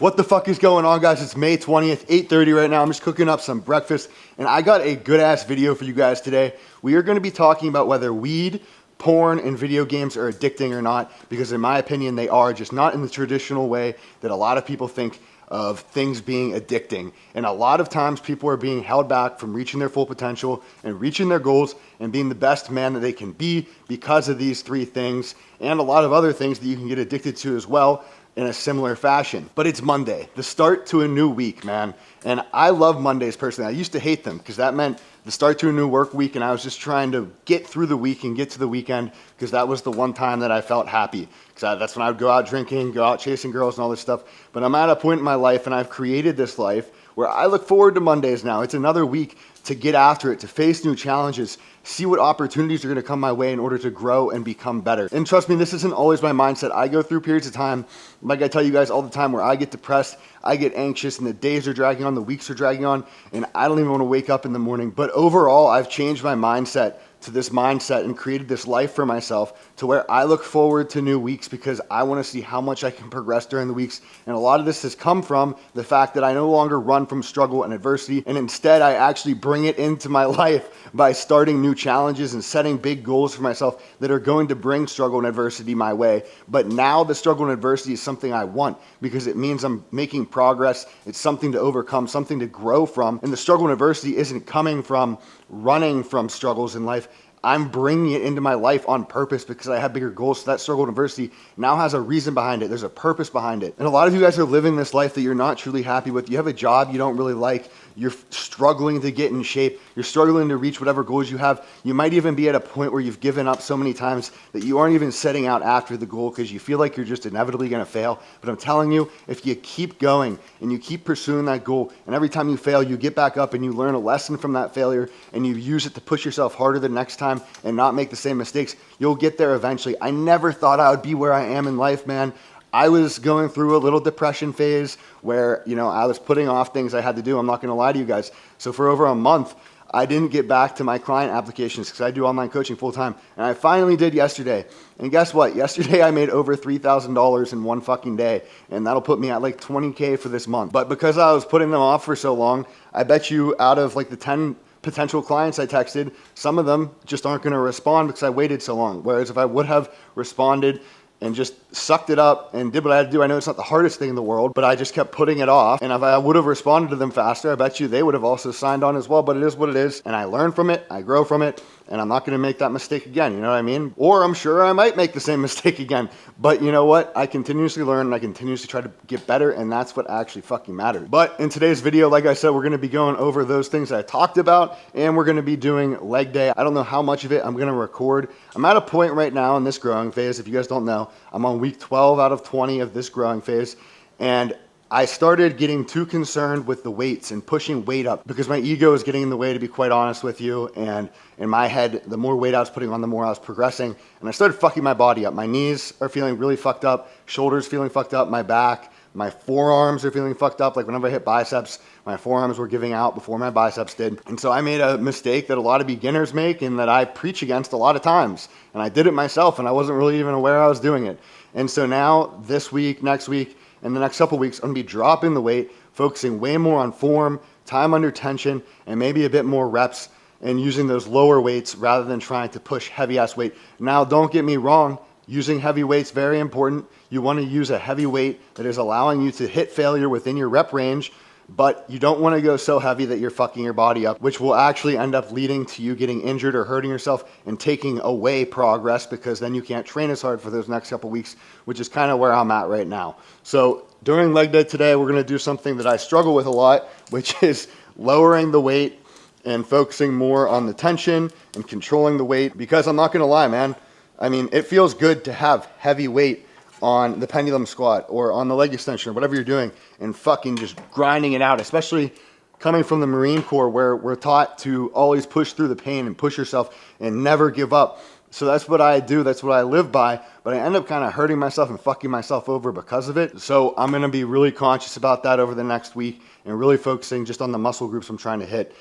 What the fuck is going on, guys? It's May 20th, 8:30 right now. I'm just cooking up some breakfast, and I got a good-ass video for you guys today. We are going to be talking about whether weed, porn, and video games are addicting or not, because in my opinion, they are, just not in the traditional way that a lot of people think of things being addicting. And a lot of times people are being held back from reaching their full potential and reaching their goals and being the best man that they can be because of these three things and a lot of other things that you can get addicted to as well in a similar fashion. But it's Monday, the start to a new week, man. And I love Mondays personally. I used to hate them because that meant the start to a new work week, and I was just trying to get through the week and get to the weekend because that was the one time that I felt happy. Because that's when I would go out drinking, go out chasing girls and all this stuff. But I'm at a point in my life, and I've created this life where I look forward to Mondays now. It's another week to get after it, to face new challenges, see what opportunities are going to come my way in order to grow and become better. And trust me, this isn't always my mindset. I go through periods of time, like I tell you guys all the time, where I get depressed, I get anxious, and the days are dragging on, the weeks are dragging on, and I don't even want to wake up in the morning. But overall, I've changed my mindset to this mindset and created this life for myself to where I look forward to new weeks because I want to see how much I can progress during the weeks. And a lot of this has come from the fact that I no longer run from struggle and adversity, and instead I actually bring it into my life by starting new challenges and setting big goals for myself that are going to bring struggle and adversity my way. But now the struggle and adversity is something I want because it means I'm making progress. It's something to overcome, something to grow from. And the struggle and adversity isn't coming from running from struggles in life. I'm bringing it into my life on purpose because I have bigger goals. So that struggle and adversity now has a reason behind it. There's a purpose behind it. And a lot of you guys are living this life that you're not truly happy with. You have a job you don't really like. You're struggling to get in shape. You're struggling to reach whatever goals you have. You might even be at a point where you've given up so many times that you aren't even setting out after the goal because you feel like you're just inevitably going to fail. But I'm telling you, if you keep going and you keep pursuing that goal, and every time you fail, you get back up and you learn a lesson from that failure and you use it to push yourself harder the next time and not make the same mistakes, you'll get there eventually. I never thought I would be where I am in life, man. I was going through a little depression phase where, I was putting off things I had to do. I'm not going to lie to you guys. So for over a month, I didn't get back to my client applications because I do online coaching full time. And I finally did yesterday. And guess what? Yesterday I made over $3,000 in one fucking day. And that'll put me at like $20K for this month. But because I was putting them off for so long, I bet you out of like the 10 potential clients I texted, some of them just aren't going to respond because I waited so long. Whereas if I would have responded and just sucked it up and did what I had to do. I know it's not the hardest thing in the world, but I just kept putting it off. And if I would have responded to them faster, I bet you they would have also signed on as well. But it is what it is. And I learn from it. I grow from it. And I'm not going to make that mistake again. You know what I mean? Or I'm sure I might make the same mistake again. But you know what? I continuously learn and I continuously try to get better. And that's what actually fucking matters. But in today's video, like I said, we're going to be going over those things I talked about. And we're going to be doing leg day. I don't know how much of it I'm going to record. I'm at a point right now in this growing phase. If you guys don't know, I'm on week 12 out of 20 of this growing phase. And I started getting too concerned with the weights and pushing weight up because my ego is getting in the way, to be quite honest with you. And in my head, the more weight I was putting on, the more I was progressing. And I started fucking my body up. My knees are feeling really fucked up, shoulders feeling fucked up, my back, my forearms are feeling fucked up. Like whenever I hit biceps, my forearms were giving out before my biceps did. And so I made a mistake that a lot of beginners make and that I preach against a lot of times. And I did it myself and I wasn't really even aware I was doing it. And so now this week, next week, and the next couple weeks, I'm going to be dropping the weight, focusing way more on form, time under tension, and maybe a bit more reps and using those lower weights rather than trying to push heavy ass weight. Now, don't get me wrong. Using heavy weights, very important. You want to use a heavy weight that is allowing you to hit failure within your rep range, but you don't want to go so heavy that you're fucking your body up, which will actually end up leading to you getting injured or hurting yourself and taking away progress because then you can't train as hard for those next couple weeks, which is kind of where I'm at right now. So during leg day today, we're going to do something that I struggle with a lot, which is lowering the weight and focusing more on the tension and controlling the weight because I'm not going to lie, man. I mean, it feels good to have heavy weight on the pendulum squat or on the leg extension or whatever you're doing and fucking just grinding it out, especially coming from the Marine Corps where we're taught to always push through the pain and push yourself and never give up. So that's what I do. That's what I live by. But I end up kind of hurting myself and fucking myself over because of it. So I'm going to be really conscious about that over the next week and really focusing just on the muscle groups I'm trying to hit.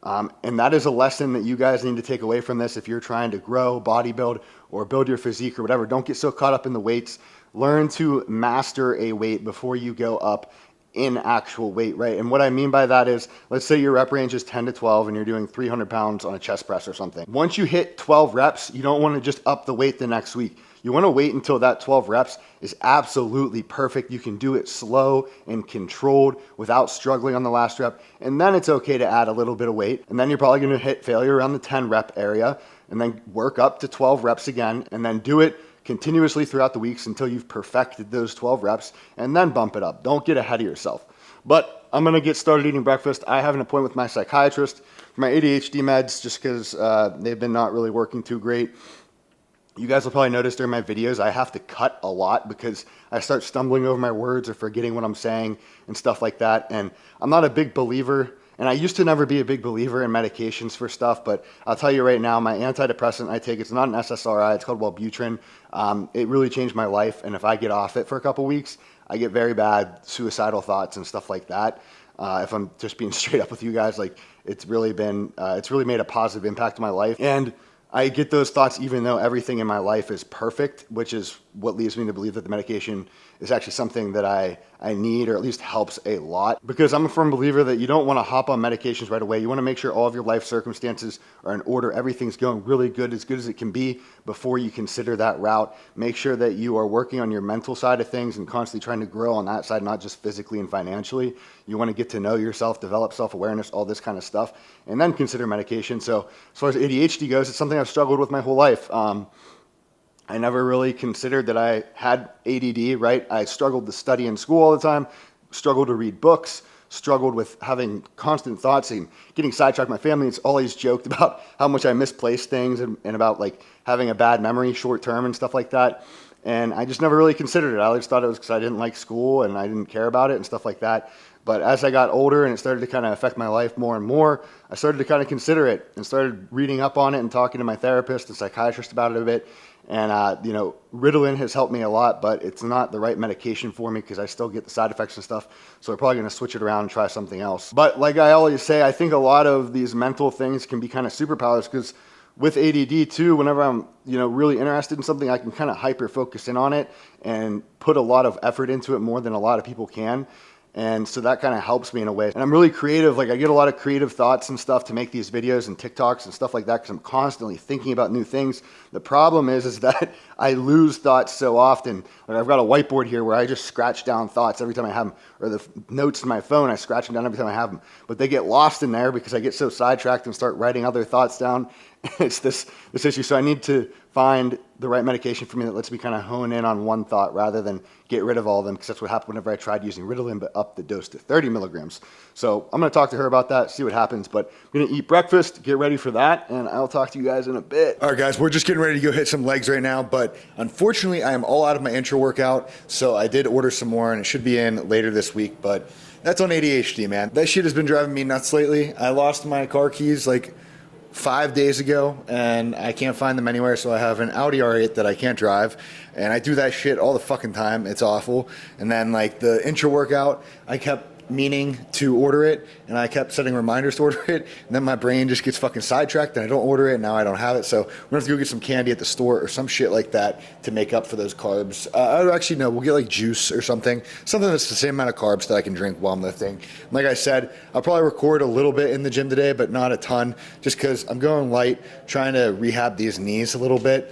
And that is a lesson that you guys need to take away from this if you're trying to grow, bodybuild, or build your physique or whatever. Don't get so caught up in the weights. Learn to master a weight before you go up in actual weight, right? And what I mean by that is, let's say your rep range is 10 to 12 and you're doing 300 pounds on a chest press or something. Once you hit 12 reps, you don't want to just up the weight the next week. You want to wait until that 12 reps is absolutely perfect. You can do it slow and controlled without struggling on the last rep. And then it's okay to add a little bit of weight. And then you're probably going to hit failure around the 10 rep area, and then work up to 12 reps again, and then do it continuously throughout the weeks until you've perfected those 12 reps, and then bump it up. Don't get ahead of yourself. But I'm going to get started eating breakfast. I have an appointment with my psychiatrist for my ADHD meds just because they've been not really working too great. You guys will probably notice during my videos, I have to cut a lot because I start stumbling over my words or forgetting what I'm saying and stuff like that. And I'm not a big believer, and I used to never be a big believer in medications for stuff, but I'll tell you right now, my antidepressant I take, it's not an SSRI, it's called Wellbutrin. It really changed my life, and if I get off it for a couple weeks, I get very bad suicidal thoughts and stuff like that. If I'm just being straight up with you guys, like it's really made a positive impact on my life. And I get those thoughts even though everything in my life is perfect, which is what leads me to believe that the medication is actually something that I need, or at least helps a lot. Because I'm a firm believer that you don't want to hop on medications right away. You want to make sure all of your life circumstances are in order. Everything's going really good as it can be before you consider that route. Make sure that you are working on your mental side of things and constantly trying to grow on that side, not just physically and financially. You want to get to know yourself, develop self-awareness, all this kind of stuff, and then consider medication. So as far as ADHD goes, it's something I've struggled with my whole life. I never really considered that I had ADD, right? I struggled to study in school all the time, struggled to read books, struggled with having constant thoughts and getting sidetracked. My family has always joked about how much I misplaced things and about like having a bad memory short term and stuff like that. And I just never really considered it. I always thought it was because I didn't like school and I didn't care about it and stuff like that. But as I got older and it started to kind of affect my life more and more, I started to kind of consider it and started reading up on it and talking to my therapist and psychiatrist about it a bit. And, Ritalin has helped me a lot, but it's not the right medication for me because I still get the side effects and stuff. So we're probably going to switch it around and try something else. But like I always say, I think a lot of these mental things can be kind of superpowers because with ADD too, whenever I'm, really interested in something, I can kind of hyper focus in on it and put a lot of effort into it more than a lot of people can. And so that kind of helps me in a way. And I'm really creative. Like I get a lot of creative thoughts and stuff to make these videos and TikToks and stuff like that because I'm constantly thinking about new things. The problem is that I lose thoughts so often. Like I've got a whiteboard here where I just scratch down thoughts every time I have them, or the notes in my phone, I scratch them down every time I have them. But they get lost in there because I get so sidetracked and start writing other thoughts down. It's this issue. So I need to find the right medication for me that lets me kind of hone in on one thought rather than get rid of all of them, because that's what happened whenever I tried using Ritalin, but up the dose to 30 milligrams. So I'm going to talk to her about that, see what happens. But I'm going to eat breakfast, get ready for that, and I'll talk to you guys in a bit. All right, guys, we're just getting ready to go hit some legs right now, but unfortunately, I am all out of my intro workout, so I did order some more, and it should be in later this week, but that's on ADHD, man. That shit has been driving me nuts lately. I lost my car keys, 5 days ago, and I can't find them anywhere, so I have an Audi R8 that I can't drive, and I do that shit all the fucking time. It's awful. And then the intro workout, I kept meaning to order it, and I kept setting reminders to order it, and then my brain just gets fucking sidetracked and I don't order it, and now I don't have it. So we're gonna have to go get some candy at the store or some shit like that to make up for those carbs. Actually, no, we'll get juice or something that's the same amount of carbs that I can drink while I'm lifting. Like I said, I'll probably record a little bit in the gym today, but not a ton, just because I'm going light, trying to rehab these knees a little bit.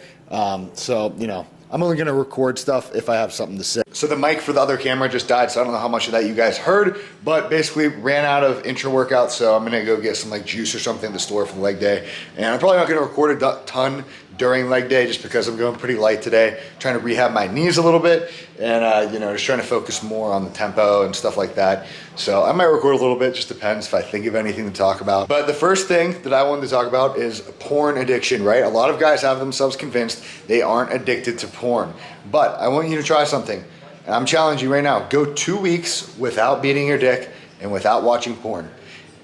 I'm only going to record stuff if I have something to say. So the mic for the other camera just died, so I don't know how much of that you guys heard, but basically ran out of intro workout, so I'm going to go get some juice or something at the store for the leg day. And I'm probably not going to record a ton during leg day just because I'm going pretty light today, trying to rehab my knees a little bit and, just trying to focus more on the tempo and stuff like that. So I might record a little bit, just depends if I think of anything to talk about. But the first thing that I wanted to talk about is porn addiction, right? A lot of guys have themselves convinced they aren't addicted to porn, but I want you to try something. And I'm challenging you right now, go 2 weeks without beating your dick and without watching porn.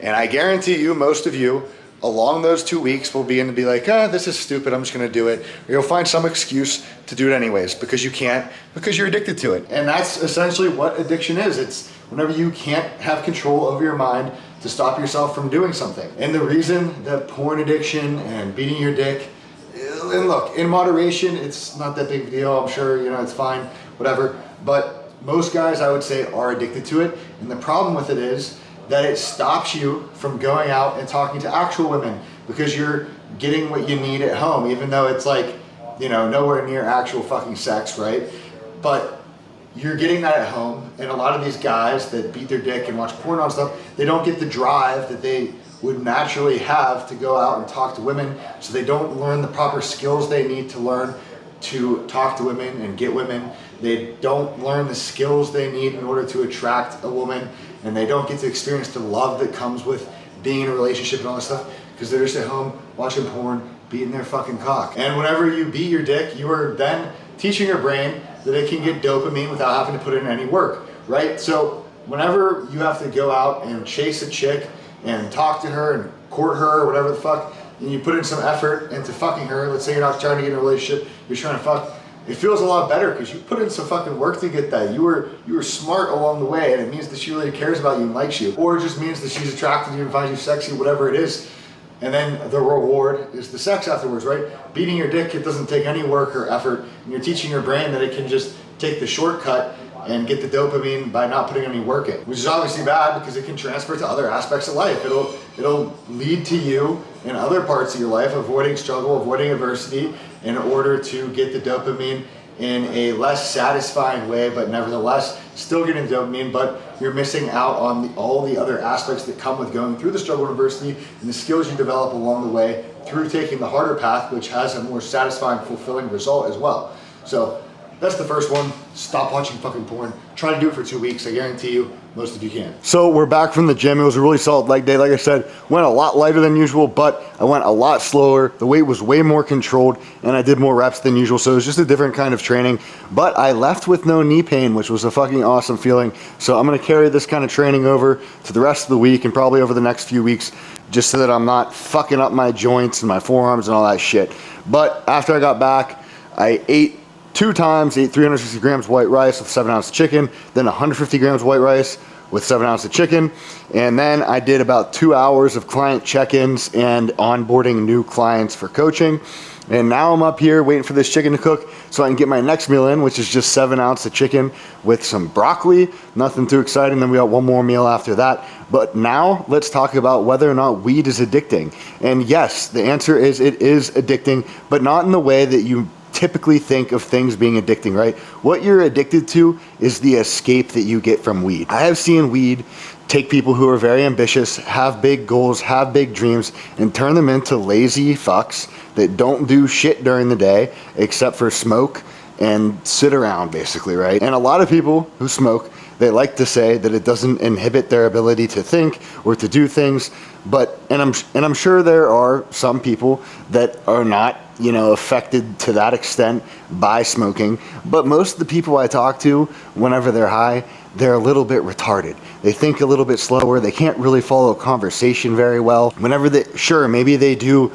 And I guarantee you, most of you, along those 2 weeks will begin to be like, this is stupid, I'm just gonna do it. Or you'll find some excuse to do it anyways because you can't, because you're addicted to it. And that's essentially what addiction is. It's whenever you can't have control over your mind to stop yourself from doing something. And the reason that porn addiction and beating your dick, and look, in moderation, it's not that big of a deal, I'm sure, it's fine, whatever. But most guys, I would say, are addicted to it. And the problem with it is that it stops you from going out and talking to actual women because you're getting what you need at home, even though it's like, you know, nowhere near actual fucking sex, right? But you're getting that at home, and a lot of these guys that beat their dick and watch porn and stuff, they don't get the drive that they would naturally have to go out and talk to women, so they don't learn the proper skills they need to learn to talk to women and get women. They don't learn the skills they need in order to attract a woman, and they don't get to experience the love that comes with being in a relationship and all this stuff, because they're just at home watching porn, beating their fucking cock. And whenever you beat your dick, you are then teaching your brain that it can get dopamine without having to put in any work, right? So whenever you have to go out and chase a chick and talk to her and court her or whatever the fuck, and you put in some effort into fucking her, let's say you're not trying to get in a relationship, you're trying to fuck, it feels a lot better because you put in some fucking work to get that. You were smart along the way, and it means that she really cares about you and likes you. Or it just means that she's attracted to you and finds you sexy, whatever it is. And then the reward is the sex afterwards, right? Beating your dick, it doesn't take any work or effort. And you're teaching your brain that it can just take the shortcut and get the dopamine by not putting any work in, which is obviously bad because it can transfer to other aspects of life. It'll lead to you in other parts of your life avoiding struggle, avoiding adversity in order to get the dopamine in a less satisfying way, but nevertheless still getting dopamine, but you're missing out on all the other aspects that come with going through the struggle and adversity and the skills you develop along the way through taking the harder path, which has a more satisfying, fulfilling result as well. So that's the first one. Stop watching fucking porn. Try to do it for 2 weeks. I guarantee you, most of you can. So we're back from the gym. It was a really solid leg day. Like I said, went a lot lighter than usual, but I went a lot slower. The weight was way more controlled, and I did more reps than usual. So it was just a different kind of training. But I left with no knee pain, which was a fucking awesome feeling. So I'm going to carry this kind of training over to the rest of the week and probably over the next few weeks, just so that I'm not fucking up my joints and my forearms and all that shit. But after I got back, I ate 2 times, ate 360 grams white rice with 7 ounces of chicken, then 150 grams white rice with 7 ounces of chicken. And then I did about 2 hours of client check-ins and onboarding new clients for coaching. And now I'm up here waiting for this chicken to cook so I can get my next meal in, which is just 7 ounces of chicken with some broccoli. Nothing too exciting. Then we got one more meal after that. But now let's talk about whether or not weed is addicting. And yes, the answer is it is addicting, but not in the way that you typically think of things being addicting, right? What you're addicted to is the escape that you get from weed. I have seen weed take people who are very ambitious, have big goals, have big dreams, and turn them into lazy fucks that don't do shit during the day except for smoke and sit around, basically, right? And a lot of people who smoke, they like to say that it doesn't inhibit their ability to think or to do things, but I'm sure there are some people that are not, you know, affected to that extent by smoking, but most of the people I talk to whenever they're high, they're a little bit retarded. They think a little bit slower. They can't really follow a conversation very well. Whenever sure, maybe they do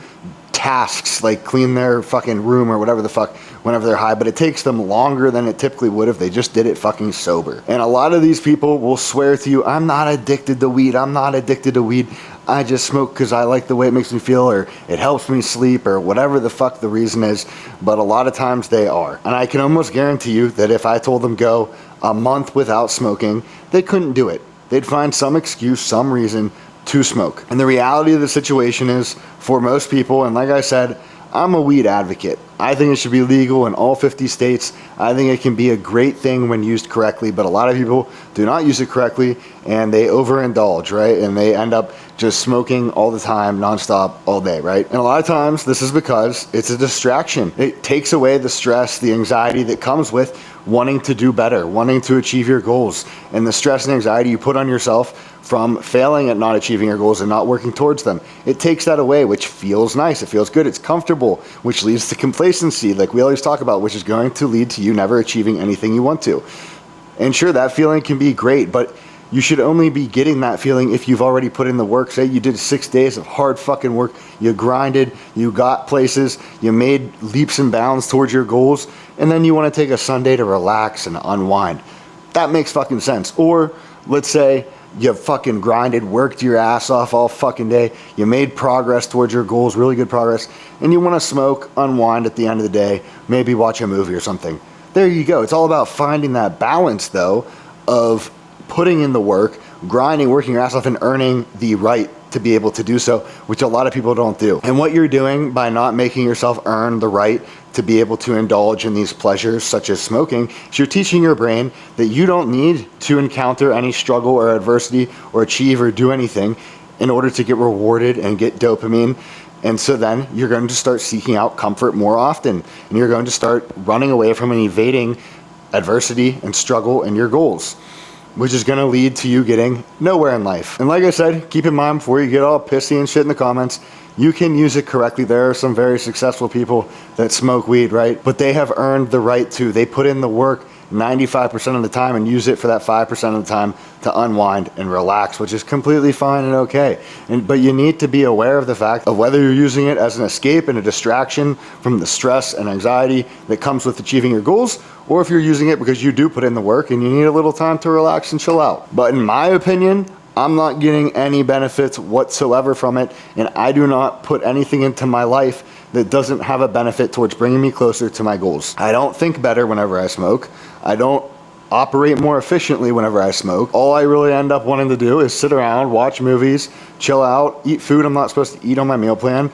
tasks like clean their fucking room or whatever the fuck whenever they're high, but it takes them longer than it typically would if they just did it fucking sober. And a lot of these people will swear to you, I'm not addicted to weed. I'm not addicted to weed. I just smoke because I like the way it makes me feel, or it helps me sleep, or whatever the fuck the reason is. But a lot of times they are. And I can almost guarantee you that if I told them go a month without smoking, they couldn't do it. They'd find some excuse, some reason to smoke. And the reality of the situation is, for most people, and like I said, I'm a weed advocate. I think it should be legal in all 50 states. I think it can be a great thing when used correctly, but a lot of people do not use it correctly and they overindulge, right? And they end up just smoking all the time, nonstop, all day, right? And a lot of times this is because it's a distraction. It takes away the stress, the anxiety that comes with wanting to do better, wanting to achieve your goals, and the stress and anxiety you put on yourself from failing at not achieving your goals and not working towards them. It takes that away, which feels nice. It feels good. It's comfortable, which leads to complacency, like we always talk about, which is going to lead to you never achieving anything you want to. And sure, that feeling can be great, but you should only be getting that feeling if you've already put in the work. Say you did 6 days of hard fucking work, you grinded, you got places, you made leaps and bounds towards your goals, and then you want to take a Sunday to relax and unwind. That makes fucking sense. Or let's say you fucking grinded, worked your ass off all fucking day, you made progress towards your goals, really good progress, and you want to smoke, unwind at the end of the day, maybe watch a movie or something. there you go. It's all about finding that balance, though, of putting in the work, grinding, working your ass off, and earning the right to be able to do so, which a lot of people don't do. And what you're doing by not making yourself earn the right to be able to indulge in these pleasures such as smoking is you're teaching your brain that you don't need to encounter any struggle or adversity or achieve or do anything in order to get rewarded and get dopamine. And so then you're going to start seeking out comfort more often, and you're going to start running away from and evading adversity and struggle and your goals, which is going to lead to you getting nowhere in life. And like I said, keep in mind before you get all pissy and shit in the comments, you can use it correctly. There are some very successful people that smoke weed, right? But they have earned the right to. They put in the work 95% of the time and use it for that 5% of the time to unwind and relax, which is completely fine and okay. But you need to be aware of the fact of whether you're using it as an escape and a distraction from the stress and anxiety that comes with achieving your goals, or if you're using it because you do put in the work and you need a little time to relax and chill out. But in my opinion, I'm not getting any benefits whatsoever from it, and I do not put anything into my life that doesn't have a benefit towards bringing me closer to my goals. I don't think better whenever I smoke. I don't operate more efficiently whenever I smoke. All I really end up wanting to do is sit around, watch movies, chill out, eat food I'm not supposed to eat on my meal plan,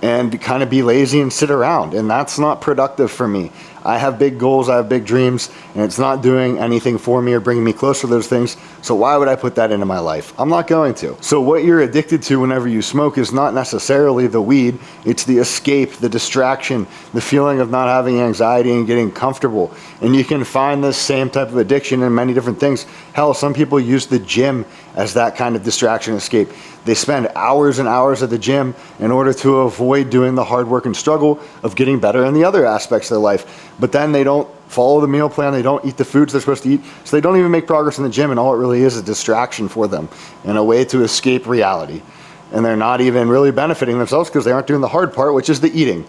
and kind of be lazy and sit around. And that's not productive for me. I have big goals, I have big dreams, and it's not doing anything for me or bringing me closer to those things. So why would I put that into my life? I'm not going to. So what you're addicted to whenever you smoke is not necessarily the weed, it's the escape, the distraction, the feeling of not having anxiety and getting comfortable. And you can find this same type of addiction in many different things. Hell, some people use the gym as that kind of distraction escape. They spend hours and hours at the gym in order to avoid doing the hard work and struggle of getting better in the other aspects of their life. But then they don't follow the meal plan, they don't eat the foods they're supposed to eat, so they don't even make progress in the gym, and all it really is a distraction for them and a way to escape reality. And they're not even really benefiting themselves because they aren't doing the hard part, which is the eating.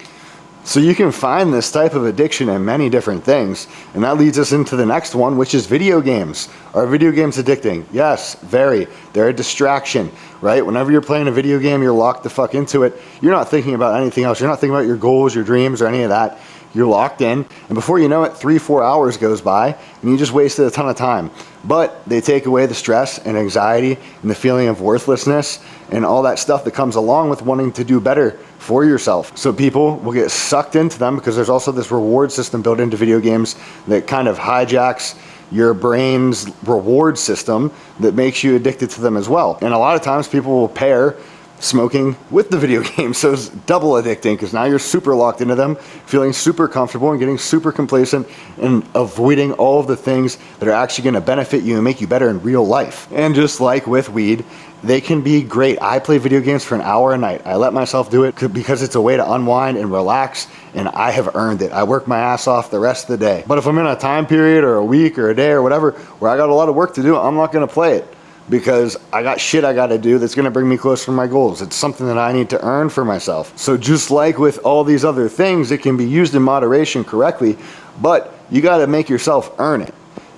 So you can find this type of addiction in many different things, and that leads us into the next one, which is video games. Are video games addicting? Yes, very. They're a distraction, right? Whenever you're playing a video game, you're locked the fuck into it. You're not thinking about anything else. You're not thinking about your goals, your dreams, or any of that. You're locked in, and before you know it, 3-4 hours goes by, and you just wasted a ton of time. But they take away the stress and anxiety and the feeling of worthlessness and all that stuff that comes along with wanting to do better for yourself. So people will get sucked into them because there's also this reward system built into video games that kind of hijacks your brain's reward system that makes you addicted to them as well. And a lot of times people will pair smoking with the video game, so it's double addicting because now you're super locked into them, feeling super comfortable and getting super complacent and avoiding all of the things that are actually going to benefit you and make you better in real life. And just like with weed, they can be great. I play video games for an hour a night. I let myself do it because it's a way to unwind and relax, and I have earned it. I work my ass off the rest of the day. But if I'm in a time period or a week or a day or whatever where I got a lot of work to do, I'm not going to play it, because I got shit I gotta do that's gonna bring me closer to my goals. It's something that I need to earn for myself. So just like with all these other things, it can be used in moderation correctly, but you gotta make yourself earn it.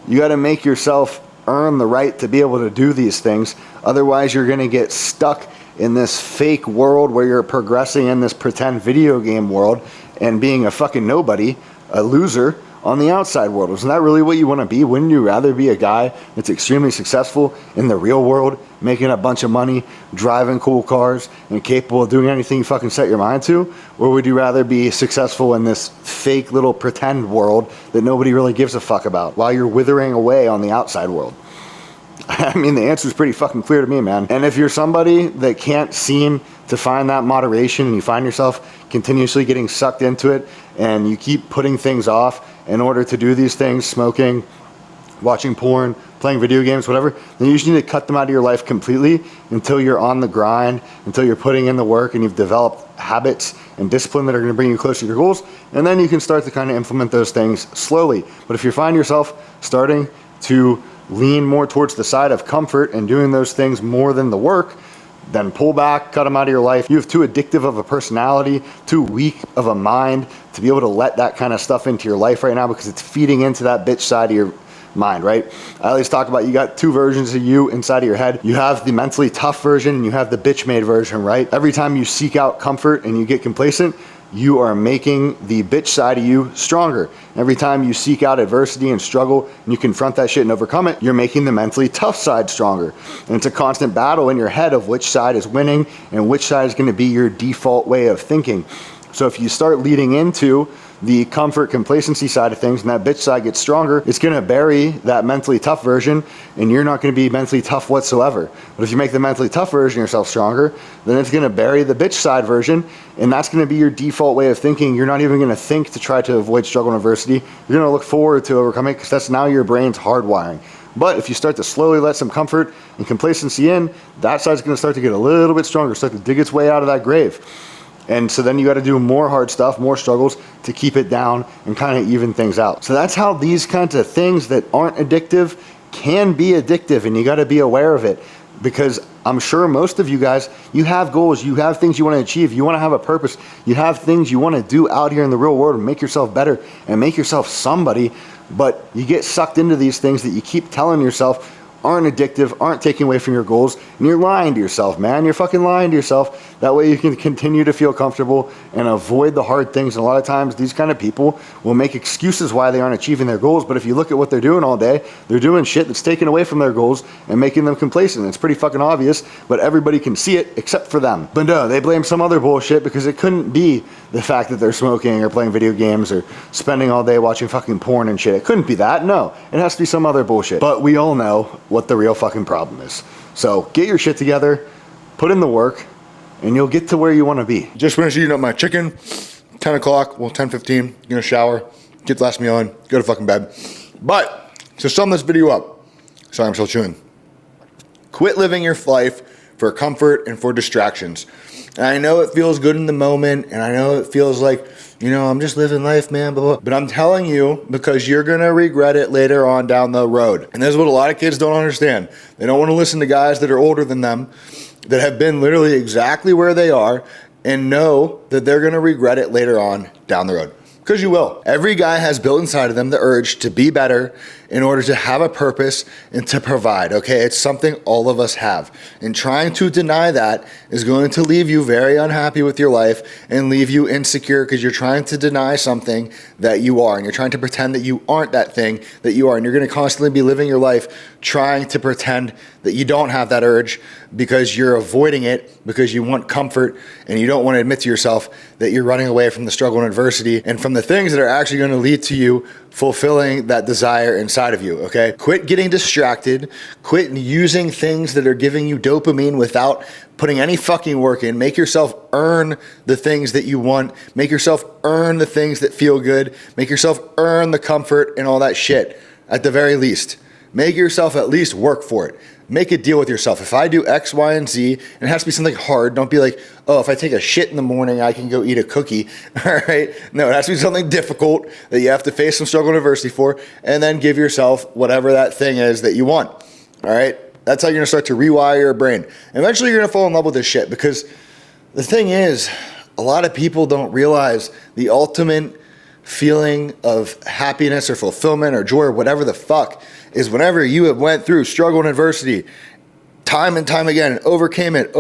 You gotta make yourself earn the right to be able to do these things. Otherwise, you're gonna get stuck in this fake world where you're progressing in this pretend video game world and being a fucking nobody, a loser, on the outside world. Isn't that really what you want to be? Wouldn't you rather be a guy that's extremely successful in the real world, making a bunch of money, driving cool cars, and capable of doing anything you fucking set your mind to? Or would you rather be successful in this fake little pretend world that nobody really gives a fuck about while you're withering away on the outside world? I mean, the answer is pretty fucking clear to me, man. And if you're somebody that can't seem to find that moderation and you find yourself continuously getting sucked into it and you keep putting things off in order to do these things, smoking, watching porn, playing video games, whatever, then you just need to cut them out of your life completely until you're on the grind, until you're putting in the work and you've developed habits and discipline that are going to bring you closer to your goals. And then you can start to kind of implement those things slowly. But if you find yourself starting to lean more towards the side of comfort and doing those things more than the work, then pull back, cut them out of your life. You have too addictive of a personality, too weak of a mind to be able to let that kind of stuff into your life right now, because it's feeding into that bitch side of your mind, right? I always talk about you got two versions of you inside of your head. You have the mentally tough version and you have the bitch made version, right? Every time you seek out comfort and you get complacent, you are making the bitch side of you stronger. Every time you seek out adversity and struggle and you confront that shit and overcome it, you're making the mentally tough side stronger. And it's a constant battle in your head of which side is winning and which side is going to be your default way of thinking. So if you start leading into the comfort complacency side of things and that bitch side gets stronger, it's going to bury that mentally tough version and you're not going to be mentally tough whatsoever. But if you make the mentally tough version of yourself stronger, then it's going to bury the bitch side version, and that's going to be your default way of thinking. You're not even going to think to try to avoid struggle and adversity. You're going to look forward to overcoming it because that's now your brain's hardwiring. But if you start to slowly let some comfort and complacency in, that side's going to start to get a little bit stronger, start to dig its way out of that grave. And so then you got to do more hard stuff, more struggles to keep it down and kind of even things out. So that's how these kinds of things that aren't addictive can be addictive, and you got to be aware of it, because I'm sure most of you guys, you have goals, you have things you want to achieve, you want to have a purpose, you have things you want to do out here in the real world and make yourself better and make yourself somebody, but you get sucked into these things that you keep telling yourself aren't addictive, aren't taking away from your goals, and you're lying to yourself, man. You're fucking lying to yourself. That way you can continue to feel comfortable and avoid the hard things. And a lot of times these kind of people will make excuses why they aren't achieving their goals, but if you look at what they're doing all day, they're doing shit that's taken away from their goals and making them complacent. It's pretty fucking obvious, but everybody can see it except for them. But no, they blame some other bullshit because it couldn't be the fact that they're smoking or playing video games or spending all day watching fucking porn and shit. It couldn't be that. No, it has to be some other bullshit. But we all know what the real fucking problem is. So get your shit together, put in the work, and you'll get to where you want to be. Just finished eating up my chicken, 10 o'clock, well 10:15, gonna shower, get the last meal in, go to fucking bed. But to sum this video up, sorry I'm still chewing, quit living your life for comfort and for distractions. And I know it feels good in the moment, and I know it feels like, you know, I'm just living life, man, blah, blah. But I'm telling you, because you're gonna regret it later on down the road. And this is what a lot of kids don't understand. They don't wanna listen to guys that are older than them, that have been literally exactly where they are, and know that they're gonna regret it later on down the road. Because you will. Every guy has built inside of them the urge to be better in order to have a purpose and to provide, okay? It's something all of us have. And trying to deny that is going to leave you very unhappy with your life and leave you insecure because you're trying to deny something that you are, and you're trying to pretend that you aren't that thing that you are, and you're gonna constantly be living your life trying to pretend that you don't have that urge because you're avoiding it because you want comfort and you don't want to admit to yourself that you're running away from the struggle and adversity and from the things that are actually going to lead to you fulfilling that desire inside of you, okay? Quit getting distracted. Quit using things that are giving you dopamine without putting any fucking work in. Make yourself earn the things that you want. Make yourself earn the things that feel good. Make yourself earn the comfort and all that shit at the very least. Make yourself at least work for it. Make a deal with yourself. If I do X, Y, and Z, and it has to be something hard, don't be like, oh, if I take a shit in the morning, I can go eat a cookie, all right? No, it has to be something difficult that you have to face some struggle and adversity for, and then give yourself whatever that thing is that you want, all right? That's how you're gonna start to rewire your brain. Eventually, you're gonna fall in love with this shit, because the thing is, a lot of people don't realize the ultimate feeling of happiness or fulfillment or joy or whatever the fuck is whenever you have went through struggle and adversity time and time again and overcame it.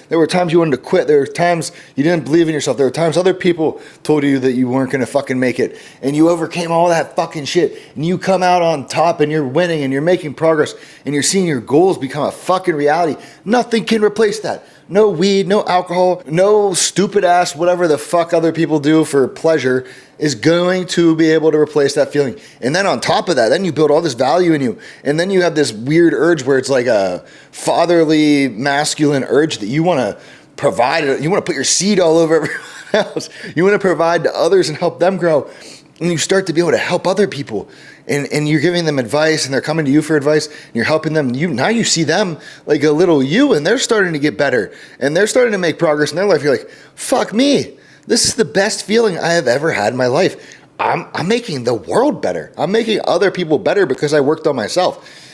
There were times you wanted to quit. There were times you didn't believe in yourself. There were times other people told you that you weren't going to fucking make it, and you overcame all that fucking shit, and you come out on top and you're winning and you're making progress and you're seeing your goals become a fucking reality. Nothing can replace that. No weed, no alcohol, no stupid ass whatever the fuck other people do for pleasure is going to be able to replace that feeling. And then on top of that, then you build all this value in you. And then you have this weird urge where it's like a fatherly, masculine urge that you want to provide. You want to put your seed all over everyone else. You want to provide to others and help them grow. And you start to be able to help other people. And you're giving them advice, and they're coming to you for advice, and you're helping them. Now you see them like a little you, and they're starting to get better. And they're starting to make progress in their life. You're like, fuck me. This is the best feeling I have ever had in my life. I'm making the world better. I'm making other people better because I worked on myself.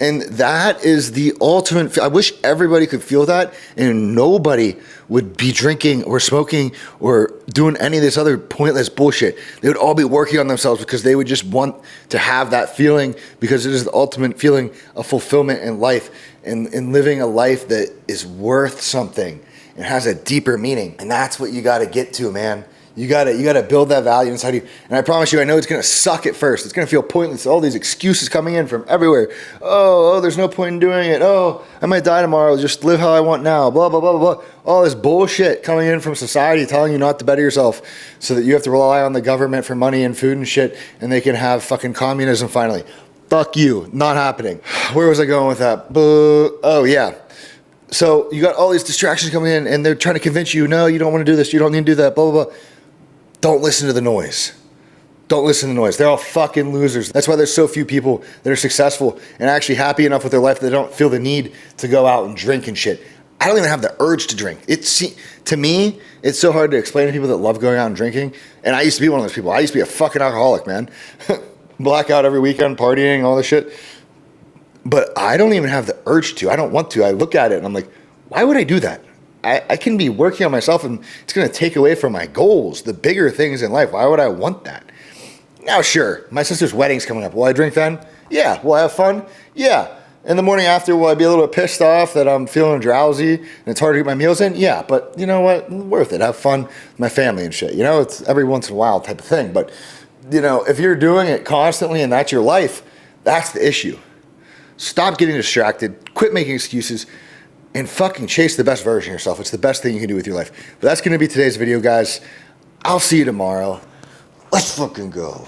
And that is the ultimate. I wish everybody could feel that, and nobody would be drinking or smoking or doing any of this other pointless bullshit. They would all be working on themselves because they would just want to have that feeling, because it is the ultimate feeling of fulfillment in life and living a life that is worth something and has a deeper meaning. And that's what you got to get to, man. You gotta build that value inside you. And I promise you, I know it's gonna suck at first. It's gonna feel pointless. All these excuses coming in from everywhere. Oh, there's no point in doing it. Oh, I might die tomorrow. Just live how I want now. Blah, blah, blah, blah, blah. All this bullshit coming in from society telling you not to better yourself so that you have to rely on the government for money and food and shit, and they can have fucking communism finally. Fuck you. Not happening. Where was I going with that? Oh, yeah. So you got all these distractions coming in, and they're trying to convince you, no, you don't want to do this. You don't need to do that. Blah, blah, blah. Don't listen to the noise. Don't listen to the noise. They're all fucking losers. That's why there's so few people that are successful and actually happy enough with their life that they don't feel the need to go out and drink and shit. I don't even have the urge to drink. To me, it's so hard to explain to people that love going out and drinking. And I used to be one of those people. I used to be a fucking alcoholic, man. Blackout every weekend, partying, all this shit. But I don't even have the urge to. I don't want to. I look at it and I'm like, why would I do that? I can be working on myself and it's going to take away from my goals, the bigger things in life. Why would I want that? Now, sure, my sister's wedding's coming up. Will I drink then? Yeah. Will I have fun? Yeah. In the morning after, will I be a little bit pissed off that I'm feeling drowsy and it's hard to get my meals in? Yeah. But you know what? Worth it. Have fun with my family and shit. You know, it's every once in a while type of thing. But, you know, if you're doing it constantly and that's your life, that's the issue. Stop getting distracted. Quit making excuses. And fucking chase the best version of yourself. It's the best thing you can do with your life. But that's going to be today's video, guys. I'll see you tomorrow. Let's fucking go.